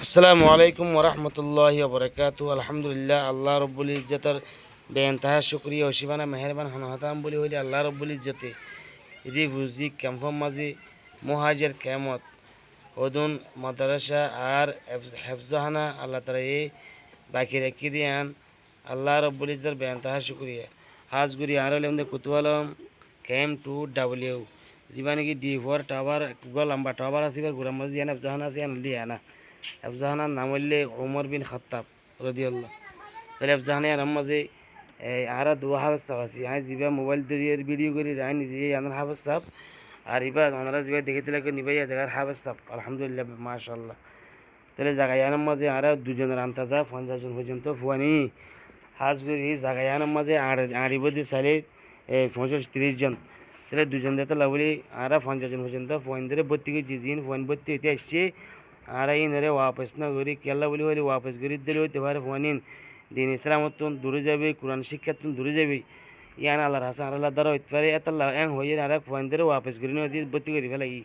আসসালামু আলাইকুম ওরহমতুল্লাহি ওবরাকাতু। আলহামদুলিল্লাহ, আল্লাহ রব্বুল ইজ্জতের বেনতাহা শুক্রিয়া ও শিবানা মেহরবান হনহতাম বলি হইলে আল্লাহ রব্বুল ইজ্জতে ইদি বুজি ক্যাম্পম মাঝে মুহাজের কেমত ওদুন মাদ্রাসা আর হেফজাহানা আল্লাহ তারা এই বাকি রেখে দিয়ান আল্লাহ রব্বুল ইজ্জতের বেনতাহা শুক্রিয়া হাজগুড়ি আর হলে কুতুয়ালম কেম টু ডাব্লিউ যিবা নাকি D4 টাওয়ার গুগল লম্বা টাওয়ার আসিবার গুড়ার মধ্যে ইয়ান হেফজাহানা আছে ইয়ান লিয়ানা হেফজাহানার নাম হইলে ওমর বিন খাত্তাব রদিয়াল্লাহ। তাহলে হেফজাহানা নাম মাঝে আর দোয়া হাফেজ সাহ আছি আই যা মোবাইল দিয়ে ভিডিও করি আই নিজে আনার হাফেজ সাহ আর এবার ওনারা যা দেখে দিলে নিবাইয়া জায়গার হাফেজ সাহ আলহামদুলিল্লাহ মাশাল্লাহ। তাহলে জাগায়ানের মাঝে আর দুজনের আন্তাজা 50 জন পর্যন্ত ফুয়ানি হাজ করি জাগায়ানের মাঝে আড়ি বদি সাইলে 35-30 জন। তাহলে দুজন দিয়ে তো লাভলি আর 50 জন পর্যন্ত ফোন ধরে ভর্তি করে জিন ফোন ভর্তি হইতে আসছে আর ইনরে ওয়াপস না করি কেল্লা বলি বলি ওয়াপস করি দিলে হইতে পারে ফোনিন দিন ইসলামত দূরে যাবে কোরআন শিক্ষাত দূরে যাবে ইয়ান আল্লাহর হাসান আল্লাহ দ্বারা হইতে পারে এত এং হয়ে আর ফোন ধরে ওয়াপস করি নিয়ে ভর্তি করি ফেলাই।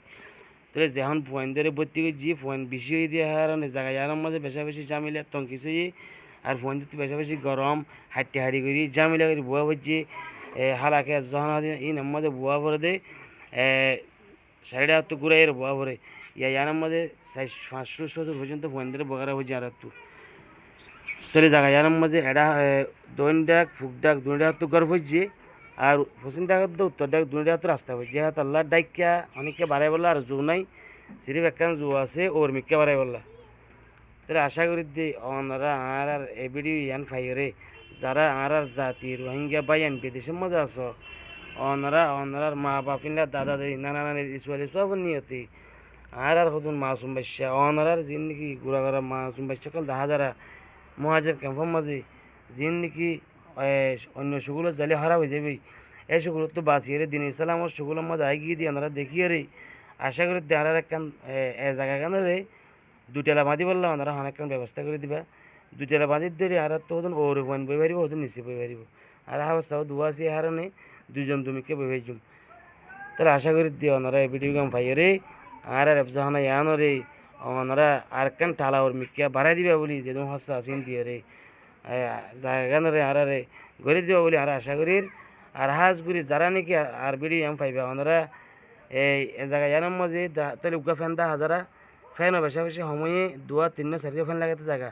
তাহলে যখন ফোন ধরে ভর্তি করে যে ফোন বেশি হয়ে দিয়ে হারানে জায়গায় ইয়ার মাঝে বেশা বেশি জামিলা তং কিছু আর ফোন দিতে বেশা বেশি গরম হাঁটি হাঁটি করি জামিলা করি বুয়া হচ্ছে হালাকে যখন ই নামাজে বুয়া ভরে দে সাইডে তো ঘুরাই বুয়া ভরে ইয়ার মাঝে 500-600 পর্যন্ত ফোন ধরে বগারা হয়েছে আর একটু। তাহলে জায়গা ইয়ার মাঝে এডা দৈন ডাক ফুক ডাক দুই ডাক তো গর্ব হচ্ছে আর পশ্চিম ডাকাত তো উত্তর ডাক দুই ডাক তো রাস্তা হয়েছে হাত আল্লাহ ডাইকা অনেককে বাড়াই বললা আর জো নাই সিরিফ একখান জো আছে ওর মিক্কে বাড়াই বললা। তাহলে আশা করি দে ওনারা আর আর এবিডি ইয়ান ফাইরে যারা আর আর জাতি রোহিঙ্গা বা ইয়ান বিদেশের মধ্যে আছো ওনারার মা বাপিনরা দাদা দাদি নানা নানির ইসুয়ালি সব নিয়তি আর হতুন মাসুম বাচ্চা ওনারার জিন্দগি গুড়া করা মাসুম বাচ্চা কল দেখা যারা মহাজের ক্যাম্পের মাঝে জিন্দগি অন্য সুগুলো জালে হারা হয়ে যাবে এই সুগুলো তো বাঁচিয়ে রে দিন ইসলামর সুগুলোর মাঝে আই গিয়ে দিয়ে ওনারা দেখিয়ে রে আশা করি আর একখান জায়গা কেন রে দুটেলা বাঁধি বললাম ওনারা অনেকক্ষণ ব্যবস্থা করে দিবা দুটেলা বাঁধির ধরে আর তো হতুন ওর ফোন বই পারিব হতুন নিচে বই পারিব আর হাওয়াও দুয়া আছে হারণে দুজন তুমিকে বই পাইছুম। তাহলে আশা করি দিয়ে ওনারা এই ভিডিও গেম পাইয়ে রে আর যখন ইয়ানো রে ওনারা আর কেন টালা ওর মিকিয়া বাড়াই দিবা বলি যেন হস্তা আসিন দিয়ে রে জায়গা রে আর রে গড়ে দিবা বলি আর আশা করি আর হাজ করি যারা নাকি আর ভিডিও গেম পাইবা ওনারা এই জায়গা ইয়ানোর মাঝে তাহলে উগা ফ্যান দা হাজারা ফ্যানও বেশা বেশি সময়ে 2-3-4 ফ্যান লাগাতে জায়গা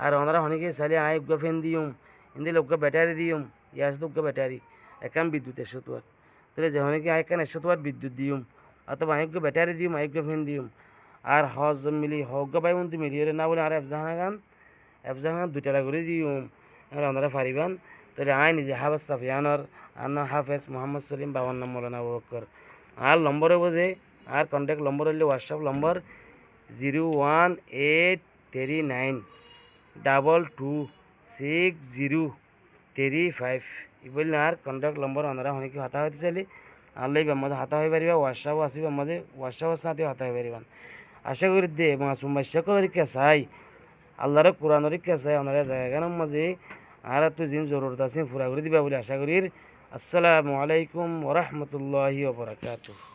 আর ওনারা অনেকে চাইলে আয় উগা ফ্যান দিউম ইন্দিলে উগা ব্যাটারি দিউম ইয়াস তো উগা ব্যাটারি একান বিদ্যুৎ 100 ওয়াট। তাহলে যে অনেকে আয়কান 100 ওয়াট বিদ্যুৎ দিউম অথবা আয়ুগ্য ব্যাটারি দিউম আয়ুগ্য ফ্যান দিউম আর হজ মিলি হজ্ঞ পাই মন্ত্রী মিলিয়ে না বলে আর এফজাহান 2 টাকা করে দিউম এবার ওনারা পারিবান। তাহলে আয় নিজে হাফেজ সাফিয়ানর আন্না হাফেজ মোহাম্মদ সলিম বাবার নাম মৌলানা আবু বকর আর নম্বরে বোঝে আর কন্ট্যাক্ট নম্বর হলে হোয়াটসঅ্যাপ নম্বর 01839226035 ই বললে আর কন্ট্যাক্ট নম্বর ওনারা অনেকে হতা হতে চাইলে আল্লাহ আমাদের হাতা হয়ে পারিবা হোয়াটসঅ্যাপ আসবে আমাদের হোয়াটসঅ্যাপের সাথে হতা হয়ে পারিবান। আশা করি দে মাসুম বাচ্চাকে চাই আল্লাহর কোরআনের চাই ওনারা জায়গার মাঝে আর তো জিন জরুরত আছে পুরা করে দিবা বলে আশা করি। আসসালামু আলাইকুম ওরহমতুল্লাহি ওবরাকাতুহু।